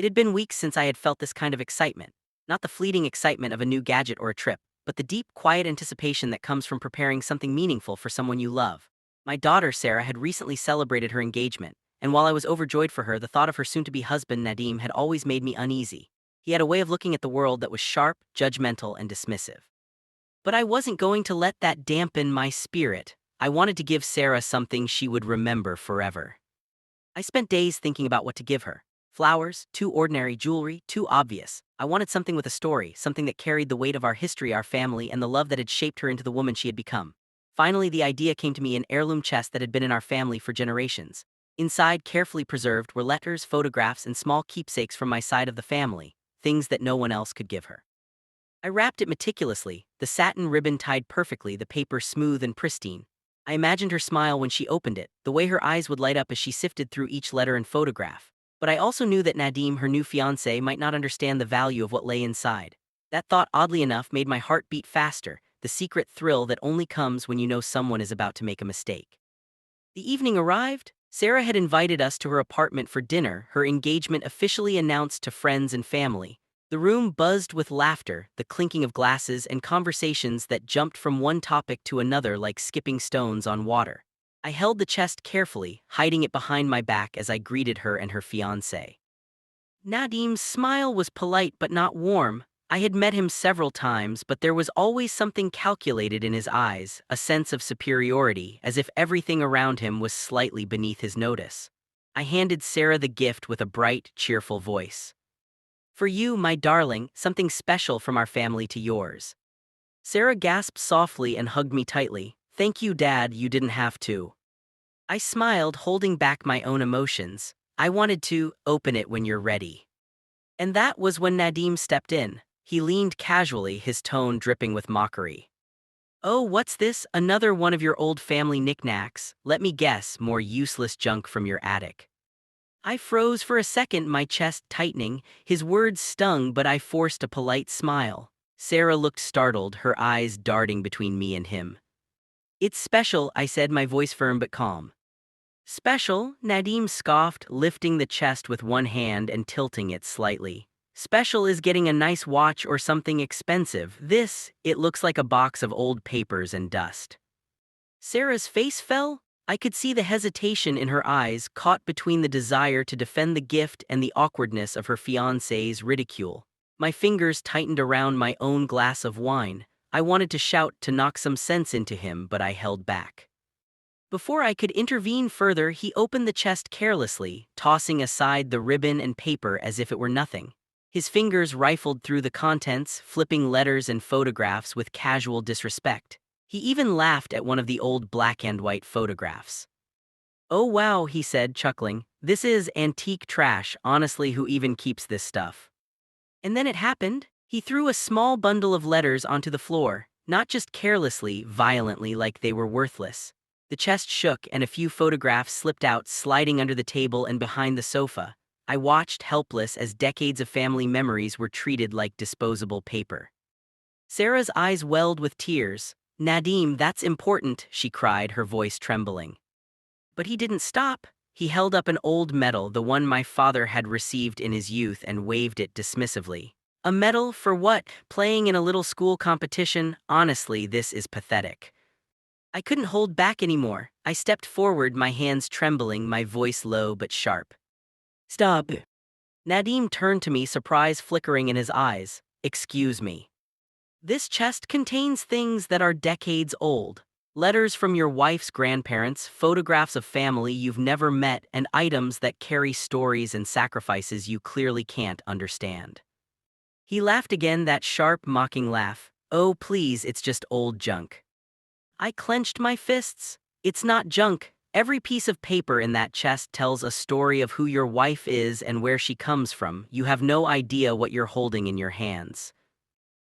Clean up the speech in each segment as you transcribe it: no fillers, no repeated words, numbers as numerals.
It had been weeks since I had felt this kind of excitement. Not the fleeting excitement of a new gadget or a trip, but the deep, quiet anticipation that comes from preparing something meaningful for someone you love. My daughter, Sarah, had recently celebrated her engagement, and while I was overjoyed for her, the thought of her soon-to-be husband, Nadim, had always made me uneasy. He had a way of looking at the world that was sharp, judgmental, and dismissive. But I wasn't going to let that dampen my spirit. I wanted to give Sarah something she would remember forever. I spent days thinking about what to give her. Flowers, too ordinary; jewelry, too obvious. I wanted something with a story, something that carried the weight of our history, our family, and the love that had shaped her into the woman she had become. Finally, the idea came to me: an heirloom chest that had been in our family for generations. Inside, carefully preserved, were letters, photographs, and small keepsakes from my side of the family, things that no one else could give her. I wrapped it meticulously, the satin ribbon tied perfectly, the paper smooth and pristine. I imagined her smile when she opened it, the way her eyes would light up as she sifted through each letter and photograph. But I also knew that Nadim, her new fiancé, might not understand the value of what lay inside. That thought, oddly enough, made my heart beat faster, the secret thrill that only comes when you know someone is about to make a mistake. The evening arrived. Sarah had invited us to her apartment for dinner, her engagement officially announced to friends and family. The room buzzed with laughter, the clinking of glasses, and conversations that jumped from one topic to another like skipping stones on water. I held the chest carefully, hiding it behind my back as I greeted her and her fiancé. Nadim's smile was polite but not warm. I had met him several times, but there was always something calculated in his eyes, a sense of superiority, as if everything around him was slightly beneath his notice. I handed Sarah the gift with a bright, cheerful voice. "For you, my darling, something special from our family to yours." Sarah gasped softly and hugged me tightly. "Thank you, Dad, you didn't have to." I smiled, holding back my own emotions. "I wanted to open it when you're ready." And that was when Nadim stepped in. He leaned casually, his tone dripping with mockery. "Oh, what's this? Another one of your old family knickknacks? Let me guess, more useless junk from your attic." I froze for a second, my chest tightening. His words stung, but I forced a polite smile. Sarah looked startled, her eyes darting between me and him. "It's special," I said, my voice firm but calm. "Special?" Nadim scoffed, lifting the chest with one hand and tilting it slightly. "Special is getting a nice watch or something expensive. This, it looks like a box of old papers and dust." Sarah's face fell. I could see the hesitation in her eyes, caught between the desire to defend the gift and the awkwardness of her fiancé's ridicule. My fingers tightened around my own glass of wine. I wanted to shout, to knock some sense into him, but I held back. Before I could intervene further, he opened the chest carelessly, tossing aside the ribbon and paper as if it were nothing. His fingers rifled through the contents, flipping letters and photographs with casual disrespect. He even laughed at one of the old black and white photographs. "Oh wow," he said, chuckling. "This is antique trash. Honestly, who even keeps this stuff?" And then it happened. He threw a small bundle of letters onto the floor, not just carelessly, violently, like they were worthless. The chest shook and a few photographs slipped out, sliding under the table and behind the sofa. I watched, helpless, as decades of family memories were treated like disposable paper. Sarah's eyes welled with tears. "Nadim, that's important," she cried, her voice trembling. But he didn't stop. He held up an old medal, the one my father had received in his youth, and waved it dismissively. "A medal for what? Playing in a little school competition? Honestly, this is pathetic." I couldn't hold back anymore. I stepped forward, my hands trembling, my voice low but sharp. "Stop." Nadim turned to me, surprise flickering in his eyes. "Excuse me. This chest contains things that are decades old. Letters from your wife's grandparents, photographs of family you've never met, and items that carry stories and sacrifices you clearly can't understand." He laughed again, that sharp, mocking laugh. "Oh, please, it's just old junk." I clenched my fists. "It's not junk. Every piece of paper in that chest tells a story of who your wife is and where she comes from. You have no idea what you're holding in your hands."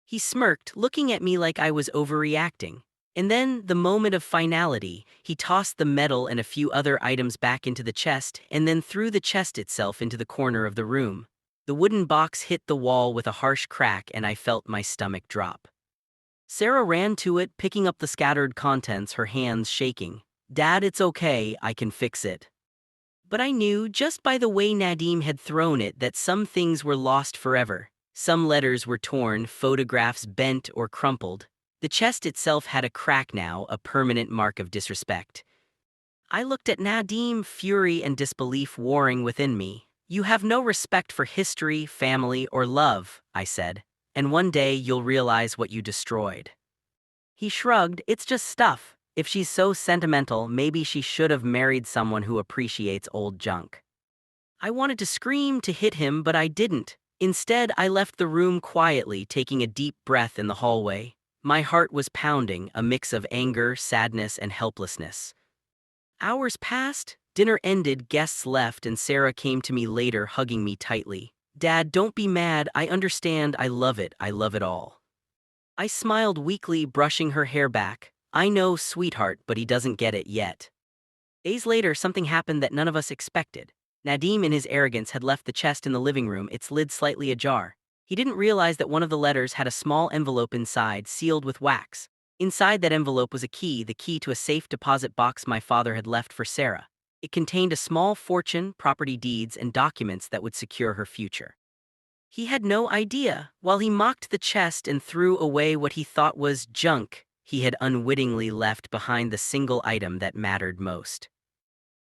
He smirked, looking at me like I was overreacting. And then, the moment of finality, he tossed the medal and a few other items back into the chest and then threw the chest itself into the corner of the room. The wooden box hit the wall with a harsh crack and I felt my stomach drop. Sarah ran to it, picking up the scattered contents, her hands shaking. "Dad, it's okay, I can fix it." But I knew, just by the way Nadim had thrown it, that some things were lost forever. Some letters were torn, photographs bent or crumpled. The chest itself had a crack now, a permanent mark of disrespect. I looked at Nadim, fury and disbelief warring within me. "You have no respect for history, family, or love," I said, "and one day you'll realize what you destroyed." He shrugged. "It's just stuff. If she's so sentimental, maybe she should have married someone who appreciates old junk." I wanted to scream, to hit him, but I didn't. Instead, I left the room quietly, taking a deep breath in the hallway. My heart was pounding, a mix of anger, sadness, and helplessness. Hours passed, dinner ended, guests left, and Sarah came to me later, hugging me tightly. "Dad, don't be mad. I understand. I love it. I love it all." I smiled weakly, brushing her hair back. "I know, sweetheart, but he doesn't get it yet." Days later, something happened that none of us expected. Nadim, in his arrogance, had left the chest in the living room, its lid slightly ajar. He didn't realize that one of the letters had a small envelope inside, sealed with wax. Inside that envelope was a key, the key to a safe deposit box my father had left for Sarah. It contained a small fortune, property deeds, and documents that would secure her future. He had no idea. While he mocked the chest and threw away what he thought was junk, he had unwittingly left behind the single item that mattered most.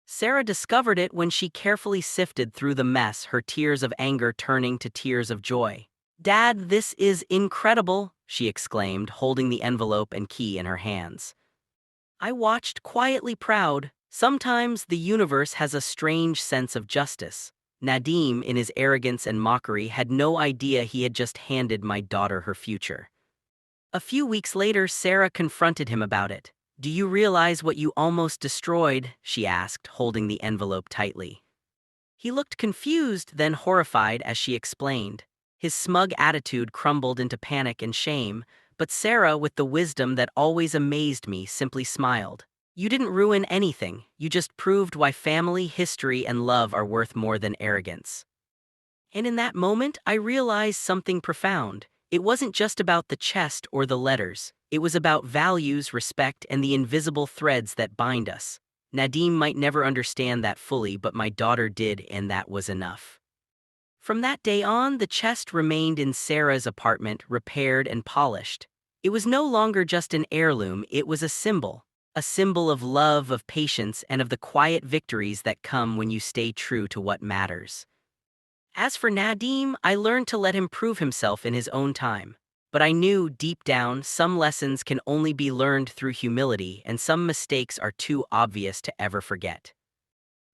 Sarah discovered it when she carefully sifted through the mess, her tears of anger turning to tears of joy. "Dad, this is incredible," she exclaimed, holding the envelope and key in her hands. I watched, quietly proud. Sometimes the universe has a strange sense of justice. Nadim, in his arrogance and mockery, had no idea he had just handed my daughter her future. A few weeks later, Sarah confronted him about it. "Do you realize what you almost destroyed?" she asked, holding the envelope tightly. He looked confused, then horrified as she explained. His smug attitude crumbled into panic and shame, but Sarah, with the wisdom that always amazed me, simply smiled. "You didn't ruin anything. You just proved why family, history, and love are worth more than arrogance." And in that moment, I realized something profound. It wasn't just about the chest or the letters. It was about values, respect, and the invisible threads that bind us. Nadim might never understand that fully, but my daughter did, and that was enough. From that day on, the chest remained in Sarah's apartment, repaired and polished. It was no longer just an heirloom, it was a symbol of love, of patience, and of the quiet victories that come when you stay true to what matters. As for Nadim, I learned to let him prove himself in his own time. But I knew, deep down, some lessons can only be learned through humility, and some mistakes are too obvious to ever forget.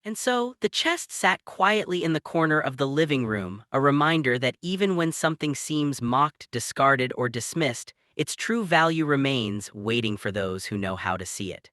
And so, the chest sat quietly in the corner of the living room, a reminder that even when something seems mocked, discarded, or dismissed, its true value remains, waiting for those who know how to see it.